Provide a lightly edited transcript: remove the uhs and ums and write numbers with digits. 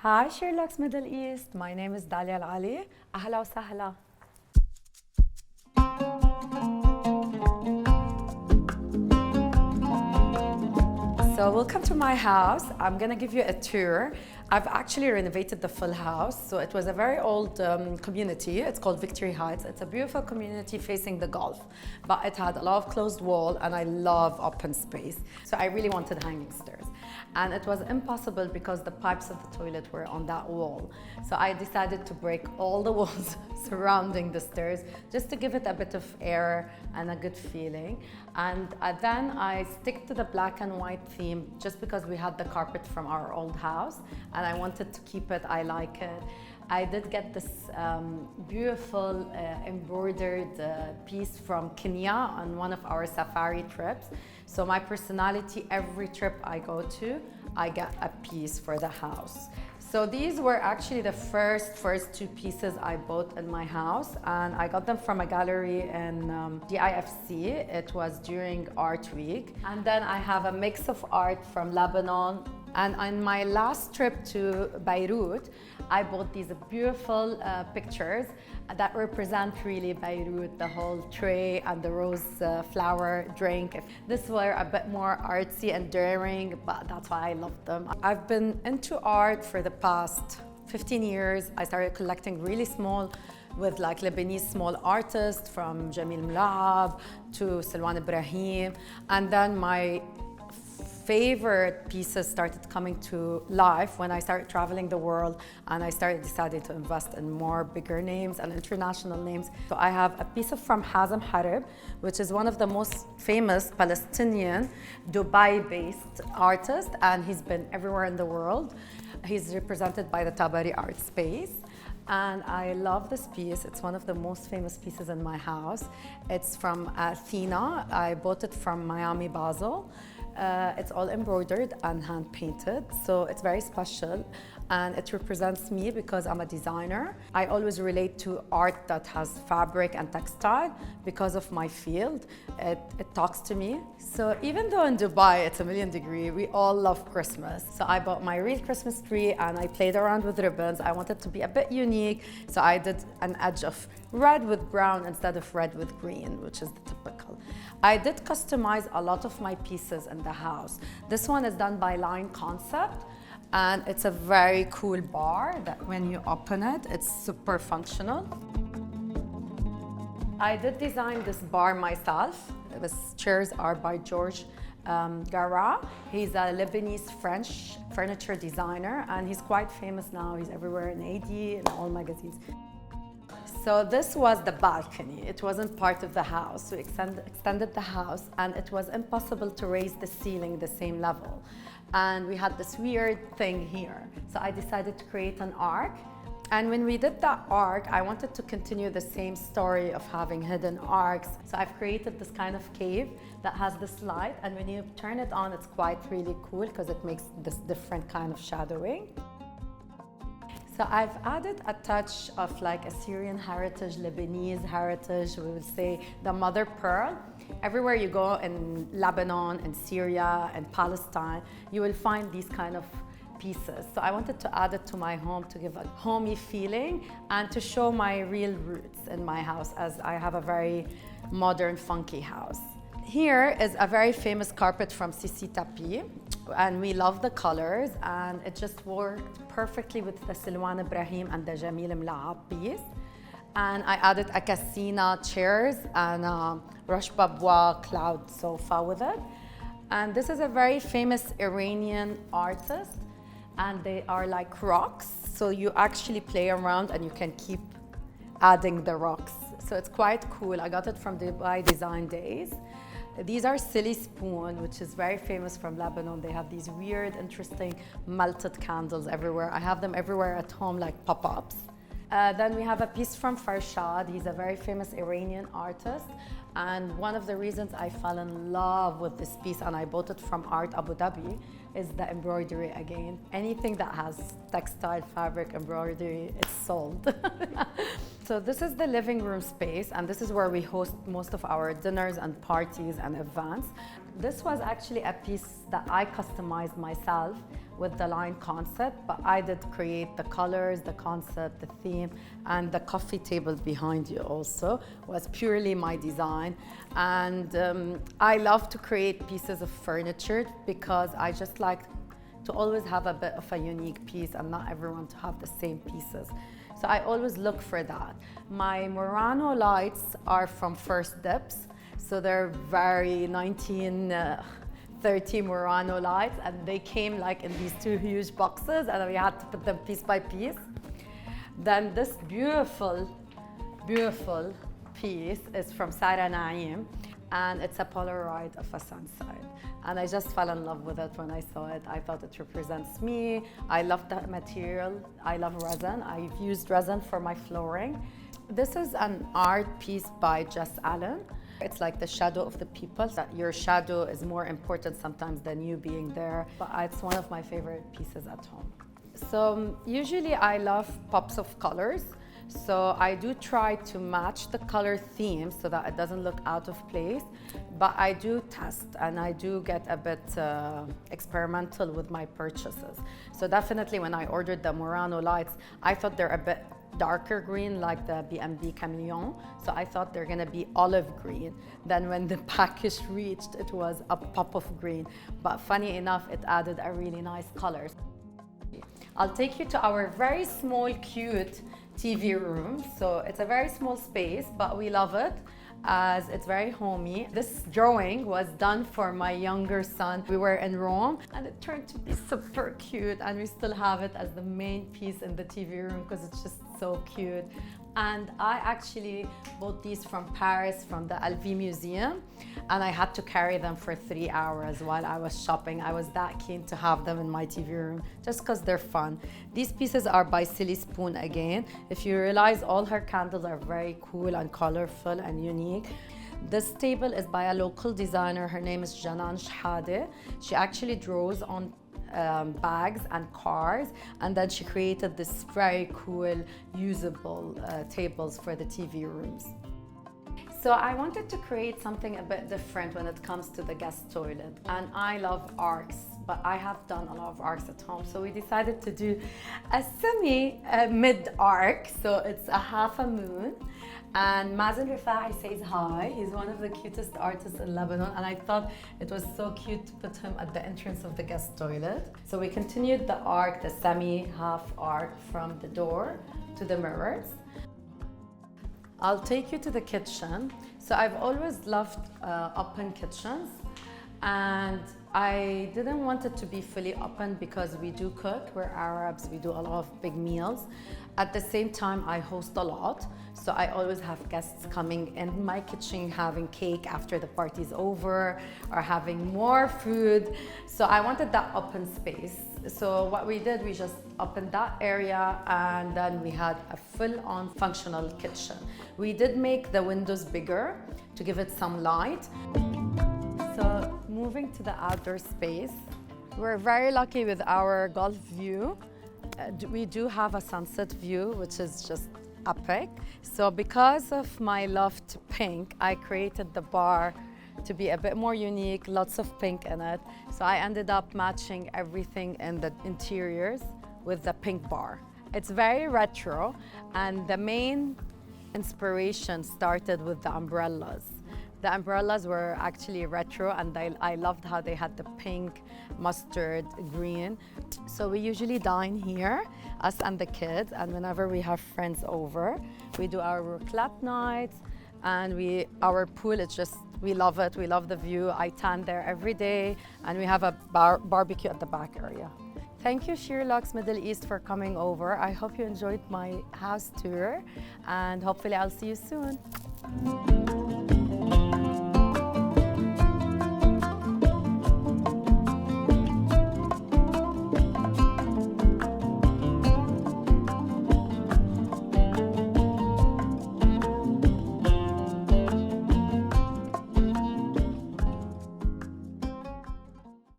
Hi, SheerLuxe Middle East. My name is Dalia El-Ali. Ahla wa sahla. So welcome to my house. I'm gonna give you a tour. I've actually renovated the full house. So it was a very old community. It's called Victory Heights. It's a beautiful community facing the Gulf, but it had a lot of closed wall and I love open space. So I really wanted hanging stairs. And it was impossible because the pipes of the toilet were on that wall. So I decided to break all the walls surrounding the stairs just to give it a bit of air and a good feeling. And then I stick to the black and white theme just because we had the carpet from our old house and I wanted to keep it. I like it. I did get this beautiful embroidered piece from Kenya on one of our safari trips. So my personality, every trip I go to, I get a piece for the house. So these were actually the first two pieces I bought in my house, and I got them from a gallery in GIFC. It was during Art Week. And then I have a mix of art from Lebanon. And on my last trip to Beirut, I bought these beautiful pictures that represent really Beirut, the whole tray and the rose flower drink. This were a bit more artsy and daring, but that's why I loved them. I've been into art for the past 15 years. I started collecting really small with like Lebanese small artists from Jamil Mlaab to Salwan Ibrahim. And then my favorite pieces started coming to life when I started traveling the world and I started deciding to invest in more bigger names and international names. So I have a piece from Hazem Harib, which is one of the most famous Palestinian Dubai-based artists, and he's been everywhere in the world. He's represented by the Tabari Art Space. And I love this piece. It's one of the most famous pieces in my house. It's from Athena. I bought it from Miami, Basel. It's all embroidered and hand painted, so it's very special and it represents me because I'm a designer. I always relate to art that has fabric and textile because of my field. It talks to me. So even though in Dubai it's 1,000,000 degrees, we all love Christmas. So I bought my real Christmas tree and I played around with ribbons. I wanted to be a bit unique, so I did an edge of red with brown instead of red with green, which is the typical. I did customize a lot of my pieces in the house. This one is done by Line Concept, and it's a very cool bar that when you open it, it's super functional. I did design this bar myself. The chairs are by George Gara. He's a Lebanese French furniture designer, and he's quite famous now. He's everywhere in AD and all magazines. So this was the balcony. It wasn't part of the house. We extended the house and it was impossible to raise the ceiling the same level. And we had this weird thing here. So I decided to create an arc. And when we did that arc, I wanted to continue the same story of having hidden arcs. So I've created this kind of cave that has this light. And when you turn it on, it's quite really cool because it makes this different kind of shadowing. So I've added a touch of like Assyrian heritage, Lebanese heritage, we would say the mother pearl. Everywhere you go in Lebanon and Syria and Palestine, you will find these kind of pieces. So I wanted to add it to my home to give a homey feeling and to show my real roots in my house, as I have a very modern, funky house. Here is a very famous carpet from Sisi Tapi, and we love the colors, and it just worked perfectly with the Salwan Ibrahim and the Jamil Mlaab piece. And I added a Cassina chairs and a Roche Babwa cloud sofa with it. And this is a very famous Iranian artist, and they are like rocks. So you actually play around and you can keep adding the rocks. So it's quite cool. I got it from Dubai Design Days. These are Silly Spoon, which is very famous from Lebanon. They have these weird, interesting melted candles everywhere. I have them everywhere at home, like pop-ups. Then we have a piece from Farshad. He's a very famous Iranian artist. And one of the reasons I fell in love with this piece, and I bought it from Art Abu Dhabi, is the embroidery again. Anything that has textile, fabric, embroidery, it's sold. So this is the living room space, and this is where we host most of our dinners and parties and events. This was actually a piece that I customized myself with the line concept, but I did create the colors, the concept, the theme, and the coffee table behind you also was purely my design. And I love to create pieces of furniture because I just like to always have a bit of a unique piece and not everyone to have the same pieces. So I always look for that. My Murano lights are from First Dips. So they're very 1930 Murano lights, and they came like in these two huge boxes, and we had to put them piece by piece. Then this beautiful, beautiful piece is from Sarah Naim, and it's a Polaroid of a sunset. And I just fell in love with it when I saw it. I thought it represents me. I love the material. I love resin. I've used resin for my flooring. This is an art piece by Jess Allen. It's like the shadow of the people, that your shadow is more important sometimes than you being there. But it's one of my favorite pieces at home. So usually I love pops of colors. So I do try to match the color theme so that it doesn't look out of place. But I do test and I do get a bit experimental with my purchases. So definitely when I ordered the Murano lights, I thought they're a bit darker green like the B&B Chameleon. So I thought they're gonna be olive green. Then when the package reached, it was a pop of green. But funny enough, it added a really nice color. I'll take you to our very small, cute TV room. So it's a very small space, but we love it as it's very homey. This drawing was done for my younger son. We were in Rome and it turned to be super cute, and we still have it as the main piece in the TV room because it's just so cute. And I actually bought these from Paris, from the LV Museum, and I had to carry them for 3 hours while I was shopping. I was that keen to have them in my TV room, just because they're fun. These pieces are by Silly Spoon again. If you realize, all her candles are very cool and colorful and unique. This table is by a local designer. Her name is Janan Shhade. She actually draws on bags and cars, and then she created this very cool usable tables for the TV rooms. So I wanted to create something a bit different when it comes to the guest toilet, and I love arcs, but I have done a lot of arcs at home, so we decided to do a mid arc. So it's a half a moon. And Mazen Rifa'i says hi. He's one of the cutest artists in Lebanon, and I thought it was so cute to put him at the entrance of the guest toilet. So we continued the arc, the semi-half arc from the door to the mirrors. I'll take you to the kitchen. So I've always loved open kitchens, and I didn't want it to be fully open because we do cook. We're Arabs, we do a lot of big meals. At the same time, I host a lot, so I always have guests coming in my kitchen, having cake after the party's over, or having more food. So I wanted that open space. So what we did, we just opened that area, and then we had a full-on functional kitchen. We did make the windows bigger to give it some light. So moving to the outdoor space, we're very lucky with our Gulf view. We do have a sunset view, which is just epic. So because of my love to pink, I created the bar to be a bit more unique, lots of pink in it. So I ended up matching everything in the interiors with the pink bar. It's very retro, and the main inspiration started with the umbrellas. The umbrellas were actually retro, and I loved how they had the pink, mustard, green. So we usually dine here, us and the kids, and whenever we have friends over, we do our clap nights, and our pool, it's just, we love it. We love the view. I tan there every day, and we have a barbecue at the back area. Thank you, SheerLuxe Middle East, for coming over. I hope you enjoyed my house tour, and hopefully I'll see you soon.